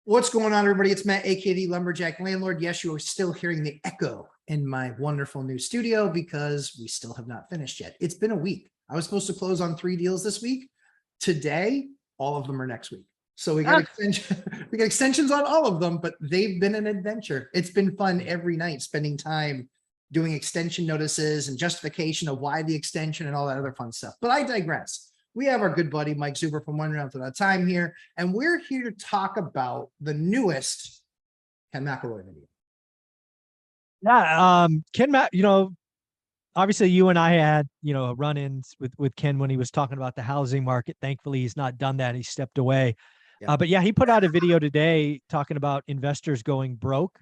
What's going on, everybody? It's Matt, aka the Lumberjack Landlord. Yes, you are still hearing the echo in my wonderful new studio because we still have not finished yet. It's been a week. I was supposed to close on 3 deals this week. Today, all of them are next week. So we got we got extensions on all of them, but they've been an adventure. It's been fun every night, spending time doing extension notices and justification of why the extension and all that other fun stuff. But I digress. We have our good buddy Mike Zuber from One Round at a Time here, and we're here to talk about the newest Ken McElroy video. Yeah, obviously you and I had, run-ins with Ken when he was talking about the housing market. Thankfully, he's not done that. He stepped away. Yeah. But yeah, he put out a video today talking about investors going broke.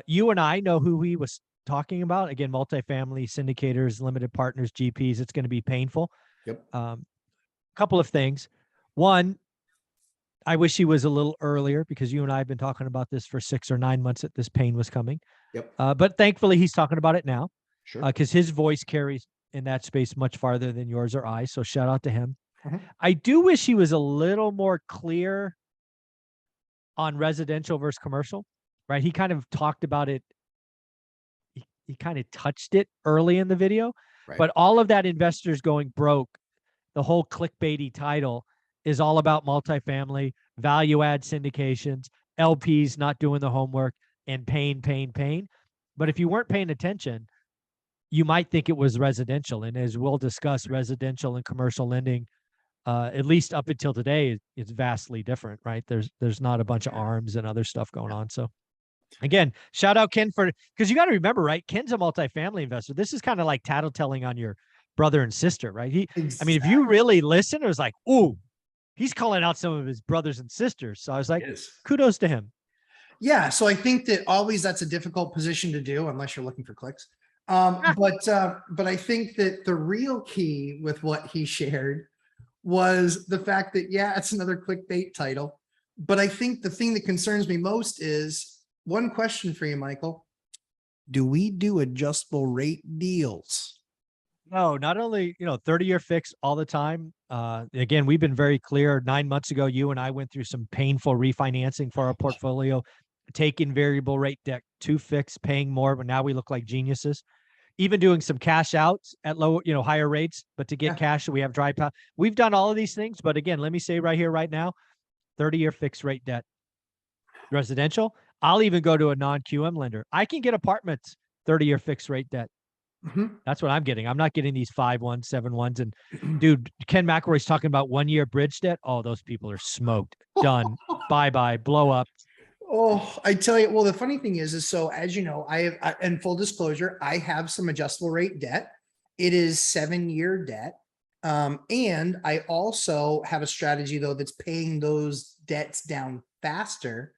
You and I know who he was talking about. Again, multifamily syndicators, limited partners, GPs. It's going to be painful. Yep. Couple of things. One, I wish he was a little earlier because you and I have been talking about this for 6 or 9 months that this pain was coming. Yep. But thankfully he's talking about it now. Sure. Because his voice carries in that space much farther than yours or I. So shout out to him. Mm-hmm. I do wish he was a little more clear on residential versus commercial, right? He kind of talked about it. He kind of touched it early in the video, right. But all of that investors going broke, the whole clickbaity title is all about multifamily, value add syndications, LPs not doing the homework, and pain. But if you weren't paying attention, you might think it was residential. And as we'll discuss, residential and commercial lending, at least up until today, it's vastly different, right? There's not a bunch of arms and other stuff going on. So again, shout out Ken because you got to remember, right? Ken's a multifamily investor. This is kind of like tattletelling on your brother and sister, right? Exactly. I mean, if you really listen, it was like, ooh, he's calling out some of his brothers and sisters. So I was like, kudos to him. Yeah. So I think that always that's a difficult position to do unless you're looking for clicks. But I think that the real key with what he shared was the fact that, yeah, it's another clickbait title. But I think the thing that concerns me most is one question for you, Michael. Do we do adjustable rate deals? No, not only, 30-year fix all the time. Again, we've been very clear. 9 months ago, you and I went through some painful refinancing for our portfolio, taking variable rate debt to fix, paying more, but now we look like geniuses. Even doing some cash outs at low, higher rates, but to get cash, we have dry powder. We've done all of these things, but again, let me say right here, right now, 30-year fixed rate debt. Residential, I'll even go to a non-QM lender. I can get apartments, 30-year fixed rate debt. Mm-hmm. That's what I'm getting. I'm not getting these 5-1, 7-1s. And dude, Ken McElroy's talking about 1-year bridge debt. Oh, those people are smoked. Done. Bye-bye. Blow up. Oh, I tell you, well, the funny thing is so as you know, in full disclosure, I have some adjustable rate debt. It is 7-year debt. And I also have a strategy though, that's paying those debts down faster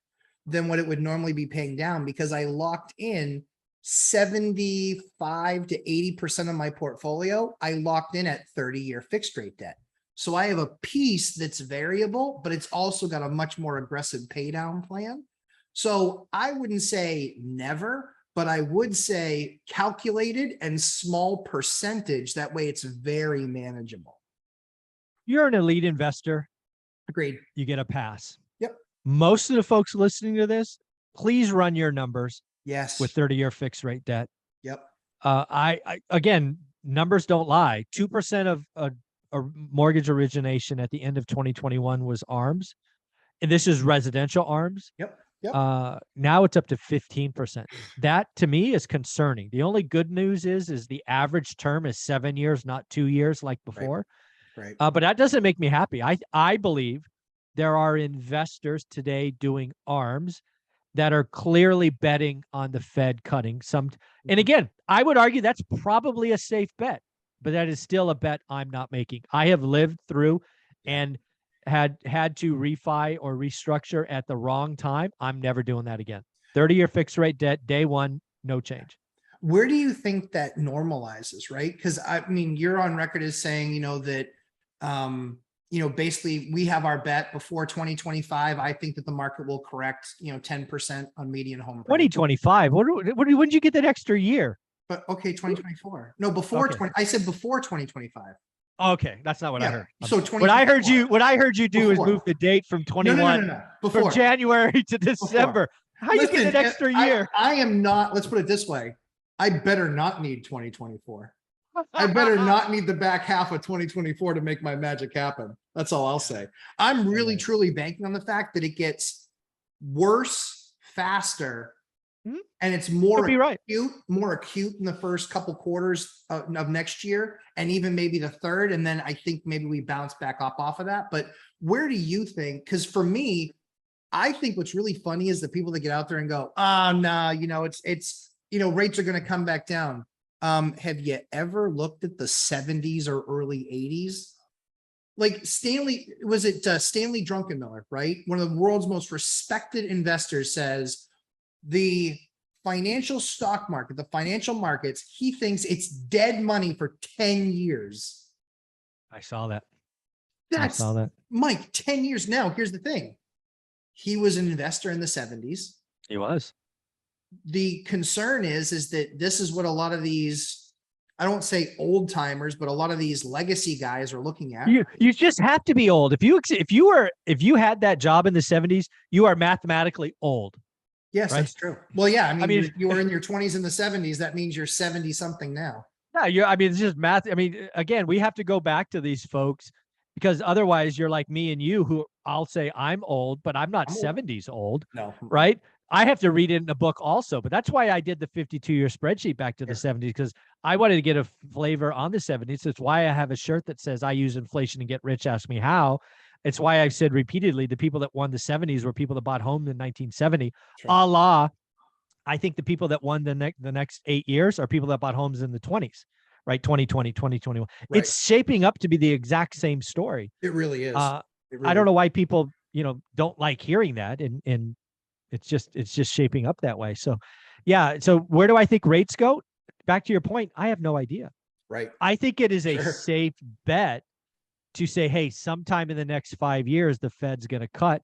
than what it would normally be paying down because I locked in 75 to 80% of my portfolio. I locked in at 30-year fixed rate debt. So I have a piece that's variable, but it's also got a much more aggressive pay down plan. So I wouldn't say never, but I would say calculated and small percentage. That way it's very manageable. You're an elite investor. Agreed. You get a pass. Yep. Most of the folks listening to this, please run your numbers. Yes. With 30-year fixed rate debt. Yep. I again, numbers don't lie. 2% of a mortgage origination at the end of 2021 was ARMs. And this is residential ARMs. Yep. Yep. Now it's up to 15%. That to me is concerning. The only good news is the average term is 7 years, not 2 years like before. Right. But that doesn't make me happy. I believe there are investors today doing ARMs that are clearly betting on the Fed cutting some. And again, I would argue that's probably a safe bet, but that is still a bet I'm not making. I have lived through and had to refi or restructure at the wrong time. I'm never doing that again. 30-year fixed rate debt, day one, no change. Where do you think that normalizes, right? Because I mean, you're on record as saying, that, basically we have our bet before 2025. I think that the market will correct, 10% on median home price. 2025. When did you get that extra year? But okay, 2024. No, before okay. I said before 2025. Okay, that's not what I Yeah. heard. So What I heard 2024. you do is Before. move the date from No, 21 no. from Before. January to Before. December. How you get an extra year? I am not, let's put it this way. I better not need 2024. I better not need the back half of 2024 to make my magic happen. That's all I'll say. I'm really Okay. truly banking on the fact that it gets worse faster Mhm. and it's Could more be right. more acute in the first couple quarters of next year and even maybe the third. And then I think maybe we bounce back up off of that. But where do you think? Because for me, I think what's really funny is the people that get out there and go, oh, no, it's, rates are going to come back down. Have you ever looked at the 70s or early 80s? Like Stanley, was it Stanley Druckenmiller, right? One of the world's most respected investors says the financial stock market, the financial markets, he thinks it's dead money for 10 years. I saw that. That's Mike, 10 years now. Here's the thing. He was an investor in the 70s. He was. The concern is that this is what a lot of these, I don't say old timers, but a lot of these legacy guys are looking at. You just have to be old. If you had that job in the 70s, you are mathematically old. Yes, right? That's true. Well, yeah, I mean you were in your 20s in the 70s. That means you're 70 something now. Yeah, it's just math. I mean, again, we have to go back to these folks because otherwise you're like me and you, who I'll say I'm old, but I'm not 70s old. No. Right? I have to read it in a book also, but that's why I did the 52-year spreadsheet back to the 70s, because I wanted to get a flavor on the 70s. That's why I have a shirt that says I use inflation to get rich. Ask me how. It's why I've said repeatedly the people that won the 70s were people that bought homes in 1970. Right. I think the people that won the next 8 years are people that bought homes in the 20s, right? 2020, 2021. Right. It's shaping up to be the exact same story. It really is. I don't know why people, don't like hearing that. And it's just shaping up that way. So, yeah. So where do I think rates go? Back to your point, I have no idea. Right. I think it is a safe bet to say, hey, sometime in the next 5 years, the Fed's going to cut.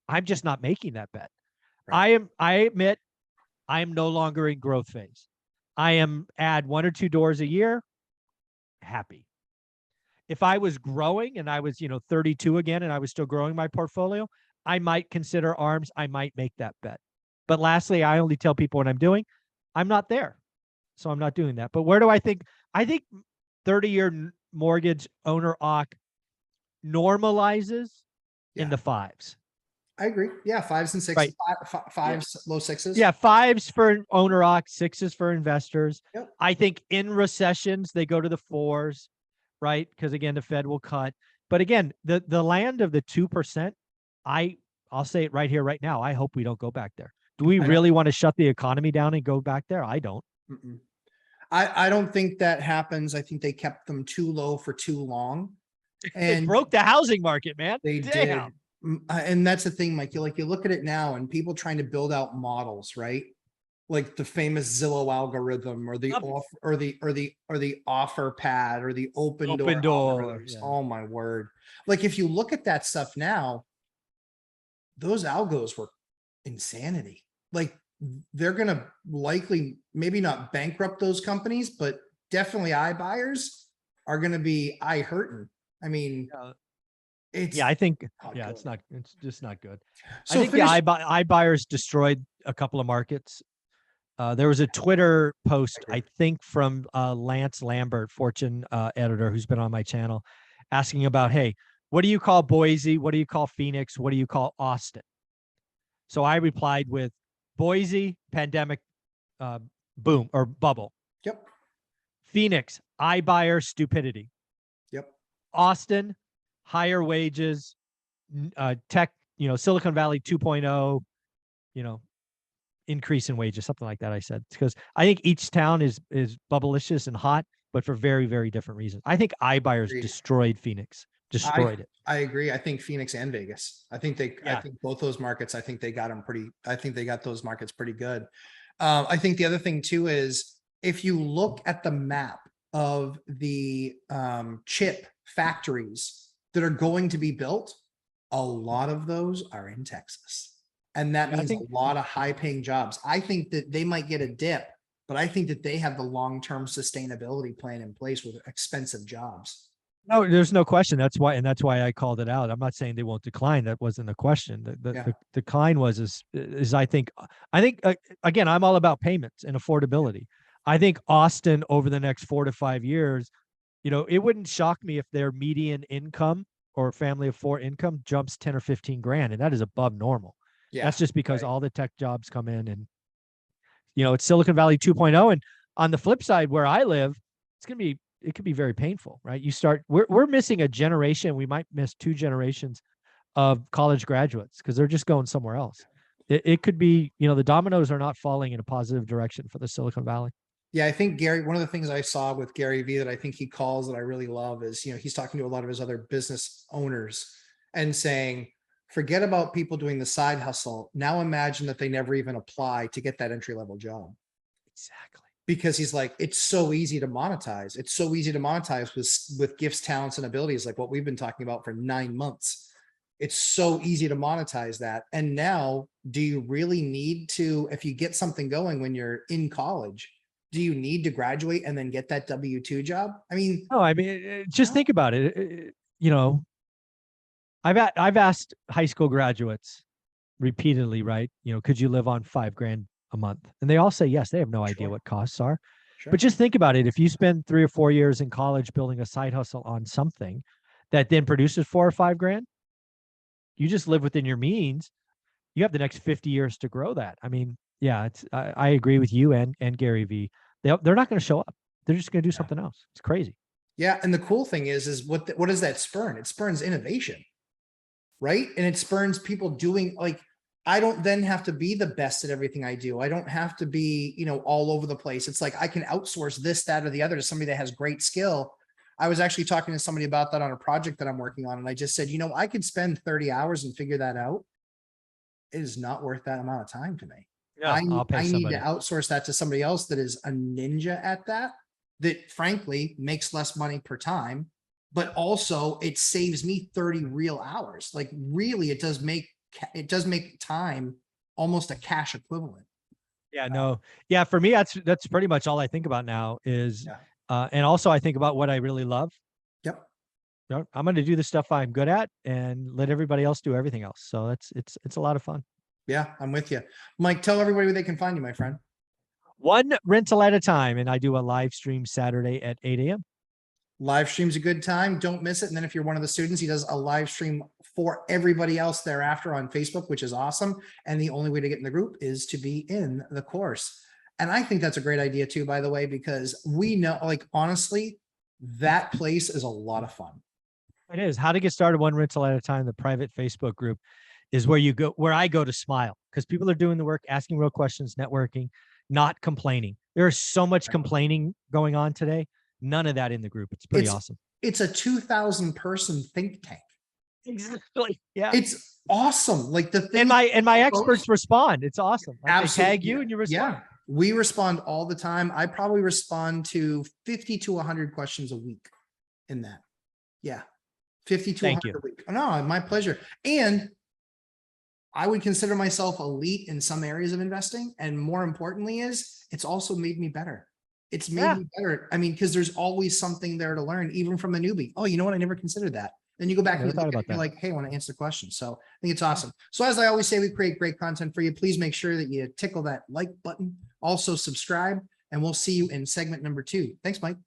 I'm just not making that bet. Right. I admit I am no longer in growth phase. I am add 1 or 2 doors a year. Happy. If I was growing and I was, 32 again, and I was still growing my portfolio, I might consider ARMs. I might make that bet. But lastly, I only tell people what I'm doing. I'm not there. So I'm not doing that. But where do I think 30-year mortgage owner occ normalizes in the 5s. I agree. Yeah. 5s and 6s, right. Fives, low 6s. Yeah. 5s for owner occ, 6s for investors. Yep. I think in recessions, they go to the 4s, right? Because again, the Fed will cut. But again, the land of the 2%, I'll say it right here, right now. I hope we don't go back there. Do we really want to shut the economy down and go back there? I don't. I don't think that happens. I think they kept them too low for too long. And they broke the housing market, man. They did. And that's the thing, Mike. You look at it now and people trying to build out models, right? Like the famous Zillow algorithm or the offer pad or the open door. Yeah. Oh my word. Like if you look at that stuff now, those algos were insanity. Like they're going to likely maybe not bankrupt those companies, but definitely iBuyers are going to be hurting. I mean, it's just not good. So I think the iBuyers destroyed a couple of markets. There was a Twitter post, I think from Lance Lambert, Fortune editor, who's been on my channel, asking about, hey, what do you call Boise? What do you call Phoenix? What do you call Austin? So I replied with Boise, pandemic boom or bubble. Yep. Phoenix, iBuyer stupidity. Yep. Austin, higher wages, tech, Silicon Valley 2.0, increase in wages, something like that. I said, because I think each town is bubblicious and hot, but for very, very different reasons. I think iBuyers destroyed Phoenix. Destroyed it. I agree. I think Phoenix and Vegas. I think both those markets, I think they got those markets pretty good. I think the other thing too is if you look at the map of the chip factories that are going to be built, a lot of those are in Texas. And that means a lot of high paying jobs. I think that they might get a dip, but I think that they have the long-term sustainability plan in place with expensive jobs. No, there's no question. That's why I called it out. I'm not saying they won't decline. That wasn't the question. Yeah. The decline is I think again, I'm all about payments and affordability. I think Austin over the next 4 to 5 years, it wouldn't shock me if their median income or family of four income jumps 10 or 15 grand, and that is above normal. Yeah. That's just because right. all the tech jobs come in, and it's Silicon Valley 2.0. And on the flip side, where I live, it could be very painful, right? We're missing a generation. We might miss 2 generations of college graduates because they're just going somewhere else. It could be, the dominoes are not falling in a positive direction for the Silicon Valley. Yeah, I think Gary, one of the things I saw with Gary Vee that I think he calls that I really love is, he's talking to a lot of his other business owners and saying, forget about people doing the side hustle. Now imagine that they never even apply to get that entry level job. Exactly. Because he's like, it's so easy to monetize. It's so easy to monetize with gifts, talents, and abilities, like what we've been talking about for 9 months. It's so easy to monetize that. And now, do you really need to, if you get something going when you're in college, do you need to graduate and then get that W-2 job? I mean, just think about it. I've asked high school graduates repeatedly, right? Could you live on $5,000 a month? And they all say yes. They have no idea what costs are. Sure. But just think about it. If you spend 3 or 4 years in college building a side hustle on something that then produces 4 or 5 grand, you just live within your means. You have the next 50 years to grow that. I mean, yeah, I agree with you and Gary Vee. They're not going to show up. They're just going to do something else. It's crazy. Yeah. And the cool thing is what does that spurn? It spurns innovation, right? And it spurns people doing, like, I don't then have to be the best at everything I do. I don't have to be, all over the place. It's like, I can outsource this, that, or the other to somebody that has great skill. I was actually talking to somebody about that on a project that I'm working on. And I just said, I could spend 30 hours and figure that out. It is not worth that amount of time to me. Yeah, I'll pay I need somebody. to outsource that to somebody else that is a ninja at that frankly makes less money per time, but also it saves me 30 real hours. Like, really, it does make time almost a cash equivalent. Yeah, no. Yeah, for me, that's pretty much all I think about now is, and also I think about what I really love. Yep. I'm going to do the stuff I'm good at and let everybody else do everything else. So it's a lot of fun. Yeah, I'm with you. Mike, tell everybody where they can find you, my friend. One rental at a time. And I do a live stream Saturday at 8 a.m. Live stream's a good time. Don't miss it. And then if you're one of the students, he does a live stream for everybody else thereafter on Facebook, which is awesome. And the only way to get in the group is to be in the course. And I think that's a great idea too, by the way, because we know, like, honestly, that place is a lot of fun. It is. How to get started one rental at a time. The private Facebook group is where I go to smile, because people are doing the work, asking real questions, networking, not complaining. There's so much complaining going on today. None of that in the group. It's pretty awesome. It's a 2,000 person think tank. Exactly. Yeah. It's awesome. Like, the thing, and my experts respond. It's awesome. Like, absolutely. they tag you and you respond. Yeah. We respond all the time. I probably respond to 50 to 100 questions a week in that. Yeah. 50 to 100 a week. Oh, no, my pleasure. And I would consider myself elite in some areas of investing. And more importantly it's also made me better. It's made me better. I mean, because there's always something there to learn, even from a newbie. Oh, you know what? I never considered that. Then you go back and you're like, hey, I want to answer the question. So I think it's awesome. So as I always say, we create great content for you. Please make sure that you tickle that like button. Also subscribe, and we'll see you in segment number 2. Thanks, Mike.